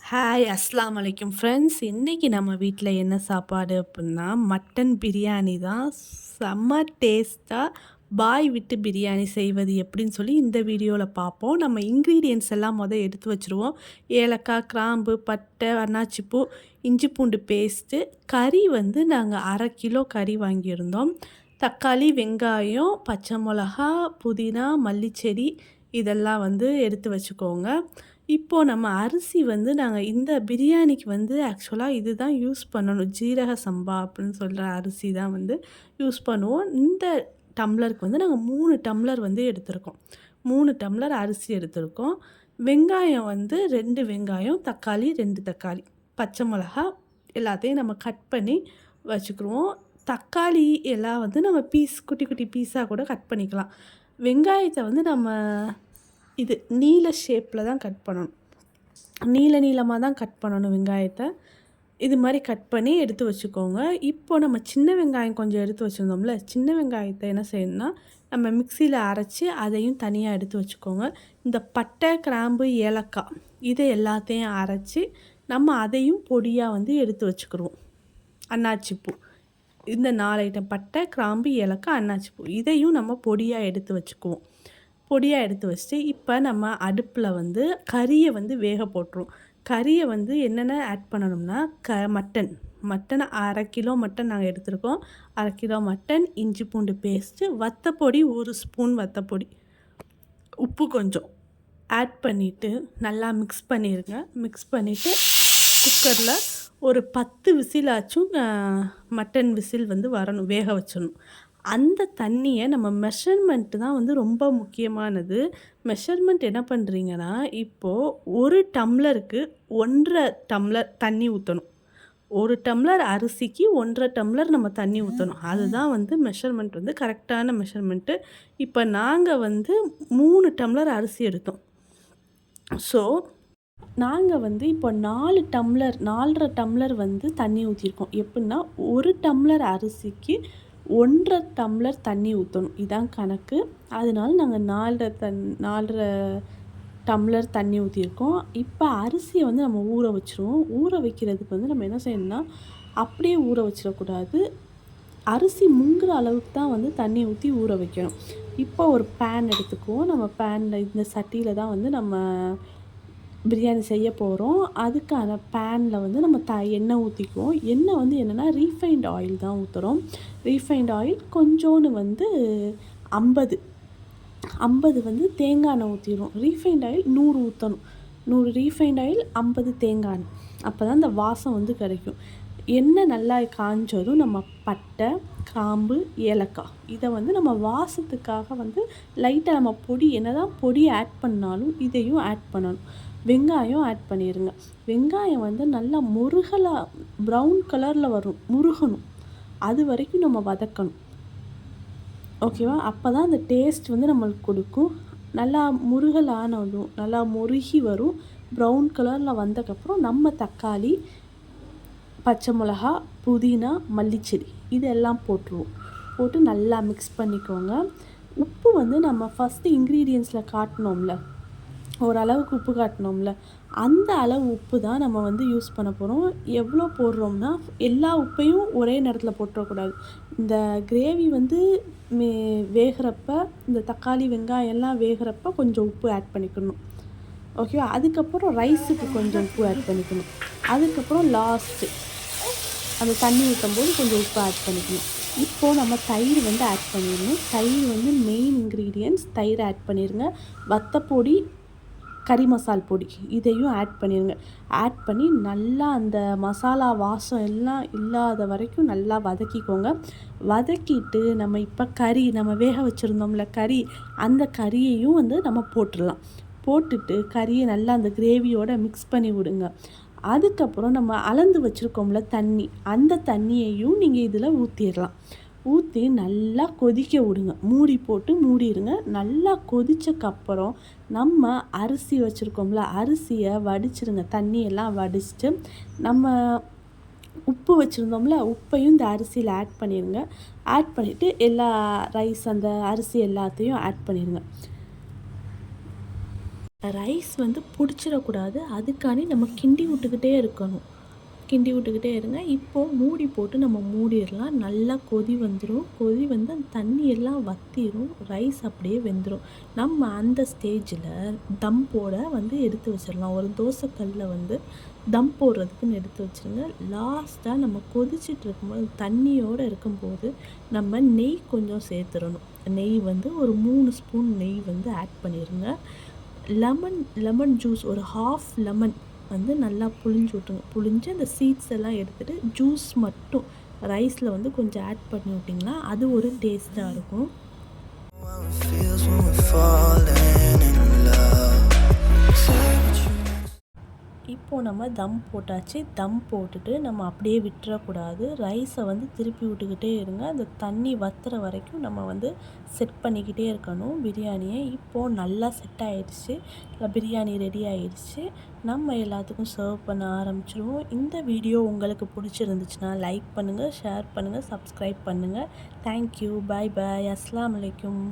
Hi அஸ்ஸலாமு அலைக்கும் friends. இன்னைக்கு நம்ம வீட்ல என்ன சாப்பாடு அப்புட்னா, மட்டன் பிரியாணி தான். செம்ம டேஸ்ட்டா பாய் விட்டு பிரியாணி செய்வது எப்படின்னு சொல்லி இந்த வீடியோல பார்ப்போம். நம்ம இன்கிரீடியன்ட்ஸ் எல்லாம் எடுத்து வச்சுருவோம். ஏலக்காய், கிராம்பு, பட்டை, அன்னாச்சிப்பூ, இஞ்சி பூண்டு பேஸ்ட்டு, கறி நாங்க 1/2 கிலோ கறி வாங்கியிருந்தோம். தக்காளி, வெங்காயம், பச்சை மிளகா, புதினா, மல்லிச்செடி இதெல்லாம் எடுத்து வச்சுக்கோங்க. இப்போ நம்ம அரிசி நாங்க இந்த பிரியாணிக்கு ஆக்சுவலா இதுதான் யூஸ் பண்ணணும். ஜீரக சம்பா அப்படின்னு சொல்ற அரிசி தான் யூஸ் பண்ணுவோம். இந்த டம்ளருக்கு நாங்க 3 டம்ளர் எடுத்திருக்கோம். 3 டம்ளர் அரிசி எடுத்திருக்கோம். வெங்காயம் 2 வெங்காயம், தக்காளி 2 தக்காளி, பச்சை மிளகா எல்லாத்தையும் நம்ம கட் பண்ணி வச்சுக்குருவோம். தக்காளி எல்லாம் நம்ம குட்டி குட்டி பீஸாக கூட கட் பண்ணிக்கலாம். வெங்காயத்தை நம்ம இது நீல ஷேப்பில் தான் கட் பண்ணணும். நீளமாக தான் கட் பண்ணணும் வெங்காயத்தை. இது மாதிரி கட் பண்ணி எடுத்து வச்சுக்கோங்க. இப்போ நம்ம சின்ன வெங்காயம் கொஞ்சம் எடுத்து வச்சுருந்தோம்ல, சின்ன வெங்காயத்தை என்ன செய்யணும்னா, நம்ம மிக்சியில் அரைச்சி அதையும் தனியாக எடுத்து வச்சுக்கோங்க. இந்த பட்டை, கிராம்பு, ஏலக்காய் இதை எல்லாத்தையும் அரைச்சி நம்ம அதையும் பொடியாக எடுத்து வச்சுக்கிடுவோம். அன்னாச்சிப்பூ இந்த 4 ஐட்டம் பட்டை, கிராம்பு, ஏலக்காய், அன்னாச்சிப்பூ இதையும் நம்ம பொடியாக எடுத்து வச்சுக்குவோம். பொடியாக எடுத்து வச்சுட்டு இப்போ நம்ம அடுப்பில் கறியை வேக போட்டுருவோம். கறியை என்னென்ன ஆட் பண்ணணும்னா, மட்டன் 1/2 கிலோ மட்டன் நாங்கள் எடுத்திருக்கோம். 1/2 கிலோ மட்டன், இஞ்சி பூண்டு பேஸ்ட்டு, வத்தப்பொடி 1 ஸ்பூன் வத்தப்பொடி, உப்பு கொஞ்சம் ஆட் பண்ணிவிட்டு நல்லா மிக்ஸ் பண்ணிடுங்க. மிக்ஸ் பண்ணிவிட்டு குக்கரில் ஒரு 10 விசிலாச்சும் மட்டன் விசில் வரணும், வேக வச்சிடணும். அந்த தண்ணியை நம்ம மெஷர்மெண்ட்டு தான் ரொம்ப முக்கியமானது. மெஷர்மெண்ட் என்ன பண்ணுறீங்கன்னா, இப்போது 1 டம்ளருக்கு 1.5 டம்ளர் தண்ணி ஊற்றணும். 1 டம்ளர் அரிசிக்கு 1.5 டம்ளர் நம்ம தண்ணி ஊற்றணும். அதுதான் மெஷர்மெண்ட் கரெக்டான மெஷர்மெண்ட்டு. இப்போ நாங்கள் 3 டம்ளர் அரிசி எடுத்தோம். ஸோ நாங்கள் இப்போ 4 டம்ளர் 4.5 டம்ளர் தண்ணி ஊற்றிருக்கோம். எப்படின்னா 1 டம்ளர் அரிசிக்கு 1.5 டம்ளர் தண்ணி ஊற்றணும். இதான் கணக்கு. அதனால நாங்கள் 4.5 டம்ளர் தண்ணி ஊற்றிருக்கோம். இப்போ அரிசியை நம்ம ஊற வச்சுருவோம். ஊற வைக்கிறதுக்கு நம்ம என்ன செய்யணும்னா, அப்படியே ஊற வச்சிடக்கூடாது. அரிசி முங்குற அளவுக்கு தான் தண்ணி ஊற்றி ஊற வைக்கணும். இப்போ ஒரு பேன் எடுத்துக்குவோம். நம்ம பேனில் இந்த சட்டியில் தான் நம்ம பிரியாணி செய்ய போகிறோம். அதுக்கான பேனில் நம்ம எண்ணெய் ஊற்றிக்குவோம். எண்ணெய் என்னென்னா ரீஃபைண்ட் ஆயில் தான் ஊற்றுறோம். ரீஃபைண்ட் ஆயில் கொஞ்சோன்னு 50 தேங்காய் எண்ணெய் ஊற்றிடுவோம். ரீஃபைண்ட் ஆயில் 100 ஊற்றணும். 100 ரீஃபைண்ட் ஆயில், 50 தேங்காய் எண்ணெய். அப்போ தான் இந்த வாசம் கிடைக்கும். எண்ணெய் நல்லா காஞ்சதும் நம்ம பட்டை, கிராம்பு, ஏலக்காய் இதை நம்ம வாசத்துக்காக லைட்டாக நம்ம பொடி என்னதான் பொடி ஆட் பண்ணாலும் இதையும் ஆட் பண்ணணும். வெங்காயம் ஆட் பண்ணிடுங்க. வெங்காயம் நல்லா ப்ரௌன் கலரில் முருகணும். அது வரைக்கும் நம்ம வதக்கணும். ஓகேவா? அப்போ தான் அந்த டேஸ்ட் நம்மளுக்கு கொடுக்கும். நல்லா முருகலானதும் நல்லா முருகி வரும். ப்ரௌன் கலரில் வந்ததுக்கப்புறம் நம்ம தக்காளி, பச்சை மிளகா, புதினா, மல்லிச்செடி இதெல்லாம் போட்டுருவோம். போட்டு நல்லா மிக்ஸ் பண்ணிக்கோங்க. உப்பு நம்ம ஃபஸ்ட்டு இன்க்ரீடியன்ஸில் காட்டினோம்ல, ஓரளவுக்கு உப்பு காட்டினோம்ல, அந்த அளவு உப்பு தான் நம்ம யூஸ் பண்ண போகிறோம். எவ்வளோ போடுறோம்னா, எல்லா உப்பையும் ஒரே நேரத்தில் போட்டுறக்கூடாது. இந்த கிரேவி வேகிறப்ப, இந்த தக்காளி, வெங்காயம் எல்லாம் வேகிறப்ப கொஞ்சம் உப்பு ஆட் பண்ணிக்கணும். ஓகேவா? அதுக்கப்புறம் ரைஸுக்கு கொஞ்சம் உப்பு ஆட் பண்ணிக்கணும். அதுக்கப்புறம் லாஸ்ட்டு அந்த தண்ணி ஊற்றும்போது கொஞ்சம் உப்பு ஆட் பண்ணிக்கணும். இப்போது நம்ம தயிர் ஆட் பண்ணிடணும். தயிர் மெயின் இன்க்ரீடியன்ட்ஸ். தயிர் ஆட் பண்ணிடுங்க. வத்தப்பொடி, கறி மசால் பொடி இதையும் ஆட் பண்ணிடுங்க. ஆட் பண்ணி நல்லா அந்த மசாலா வாசம் எல்லாம் இல்லாத வரைக்கும் நல்லா வதக்கிக்கோங்க. வதக்கிட்டு நம்ம இப்போ நம்ம வேக வச்சுருந்தோம்ல கறி, அந்த கறியையும் நம்ம போட்டுடலாம். போட்டுட்டு கறியை நல்லா அந்த கிரேவியோட மிக்ஸ் பண்ணி விடுங்க. அதுக்கப்புறம் நம்ம அளந்து வச்சுருக்கோம்ல தண்ணி, அந்த தண்ணியையும் நீங்கள் இதில் ஊற்றிடலாம். ஊற்றி நல்லா கொதிக்க விடுங்க. மூடி போட்டு மூடிடுங்க. நல்லா கொதிச்சக்கப்புறம் நம்ம அரிசி வச்சுருக்கோம்ல, அரிசியை வடிச்சிருங்க. தண்ணியெல்லாம் வடிச்சிட்டு நம்ம உப்பு வச்சுருந்தோம்ல, உப்பையும் இந்த அரிசியில் ஆட் பண்ணிடுங்க. ஆட் பண்ணிவிட்டு எல்லா ரைஸ் அந்த அரிசி எல்லாத்தையும் ஆட் பண்ணிடுங்க. ரைஸ் வந்து பிடிச்சிடக்கூடாது. அதுக்காண்டி நம்ம கிண்டி விட்டுக்கிட்டே இருக்கணும். கிண்டி விட்டுக்கிட்டே இருங்க. இப்போது மூடி போட்டு நம்ம மூடிடலாம். நல்லா கொதி வந்துடும். கொதி வந்து அந்த தண்ணி எல்லாம் வற்றிரும். ரைஸ் அப்படியே வெந்துடும். நம்ம அந்த ஸ்டேஜில் தம் போட வந்து எடுத்து வச்சிடலாம். ஒரு தோசைக்கல்லில் வந்து தம் போடுறதுக்குன்னு எடுத்து வச்சுருங்க. லாஸ்ட்டாக நம்ம கொதிச்சிட்டு இருக்கும்போது தண்ணியோடு இருக்கும்போது நம்ம நெய் கொஞ்சம் சேர்த்துடணும். நெய் வந்து ஒரு 3 ஸ்பூன் நெய் வந்து ஆட் பண்ணிடுங்க. லெமன் ஜூஸ் ஒரு ஹாஃப் லெமன் வந்து நல்லா புழிஞ்சு விட்ருங்க. புழிஞ்சு அந்த சீட்ஸ் எல்லாம் எடுத்துகிட்டு ஜூஸ் மட்டும் ரைஸில் வந்து கொஞ்சம் ஆட் பண்ணி விட்டிங்கன்னா அது ஒரு டேஸ்ட்டாக இருக்கும். இப்போது நம்ம தம் போட்டாச்சு. தம் போட்டுட்டு நம்ம அப்படியே விட்டுறக்கூடாது. ரைஸை வந்து திருப்பி விட்டுக்கிட்டே இருங்க. அந்த தண்ணி வற்றுற வரைக்கும் நம்ம வந்து செட் பண்ணிக்கிட்டே இருக்கணும் பிரியாணியை. இப்போது நல்லா செட் ஆகிடுச்சு. பிரியாணி ரெடி ஆகிடுச்சு. நம்ம எல்லாத்துக்கும் சர்வ் பண்ண ஆரம்பிச்சிடுவோம். இந்த வீடியோ உங்களுக்கு பிடிச்சிருந்துச்சுன்னா லைக் பண்ணுங்கள், ஷேர் பண்ணுங்கள், சப்ஸ்கிரைப் பண்ணுங்கள். தேங்க்யூ. பாய் பாய். அஸ்ஸலாமு அலைக்கும்.